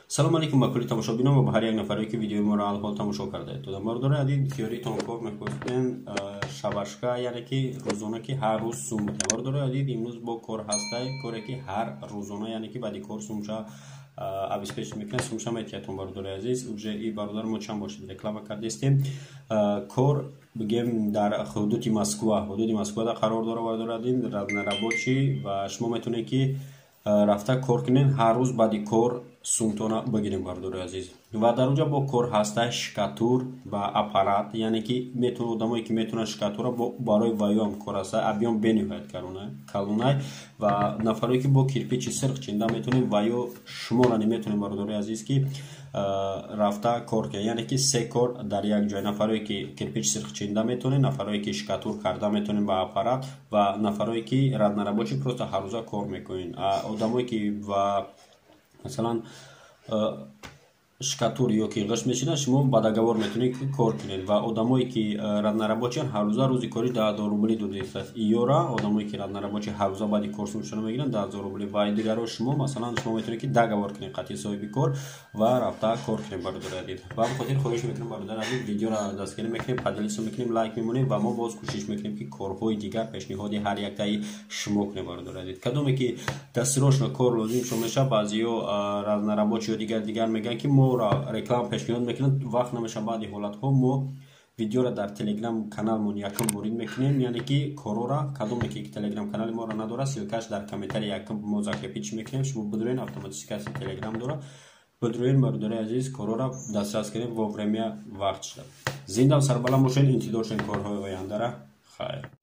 салом алейкум ба кулли тамошобинон ва ба ҳар як нафаре ки видеои моро алҳол тамошо кардаед. Мардони адид хиёритон кор мекунем шабашка яъне ки рӯзона ки ҳар рӯз сум будем. Мардони адид имрӯз бо кор ҳастаи коре ки ҳар рӯзона яъне ки баъди кор сумша обеспечить мекунад. Сумша метиҳатон бардори азиз. Уже и бародар мо чанд бошид реклама кардистем. Кор бигем дар ҳудуди Москва қарор дора бардори адид разнорабочий ва шумо метавонед ки рафта кор кунед, ҳар рӯз баъди кор сумтона бигирем бардори азиз. Ва дар онҷа бо кор ҳастаи шкатур ва аппарат, яъне ки метавонад одамое ки метавонад шкатура барои ваём кор аста объем бениҳоят калонай ва нафаре ки бо кирпичи сирх чинда метавонем ваё шумора неметавонем бардори азиз ки рафта кор кунед, яъне ки се кор дар як ҷой. Нафаре ки кирпич сирх чинда метавонем, нафаре ки шкатур карда метавонем ба аппарат ва нафаре ки разнорабочий просто ҳаррӯза кор мекунем. Одамое ки ва масалан шкатур ё ки ғишт мечинад, шумо ба договор метавонед кор кунед ва одамое ки разнорабочиян ҳаррӯза рӯзи кори 10,000 рубли додеастад. Иёра одамое ки разнорабочий ҳаррӯза баъди кор сумшона мегиранд 10,000 рубли. Ва дигаро шумо масалан шумо метавонед ки договор кунед қатъи соҳиби кор ва рафта кор кунед бародари адид. Ва бихотир хоҳиш мекунем бародари адид видеоро дастгирӣ мекунем, падалисо мекунем, лайк мемонем ва мо боз кӯшиш мекунем ки корҳои дигар пешниҳоди ҳар яктаи шумо кунем бародари адид. Кадоме ки дастирошна кор лозим шумо меша, баъзиҳо разнорабочий ё дигар мегӯянд ки моро реклама пешниҳод мекунад, вақт намеша. Баъди ҳолатҳо мо видеоро дар телеграм каналмон якум бурид мекунем, яъне ки корора кадоме ки телеграм канали моро надорад, силкаш дар комментарий якум мо закрепитш мекунем. Шумо бидурен автоматически телеграм дора бидурен бародари азиз корора дастрас кунем во время вақт шуда. Зинда ва сарбаланд бошед, интизор шудем корҳои ояндара. Хайр.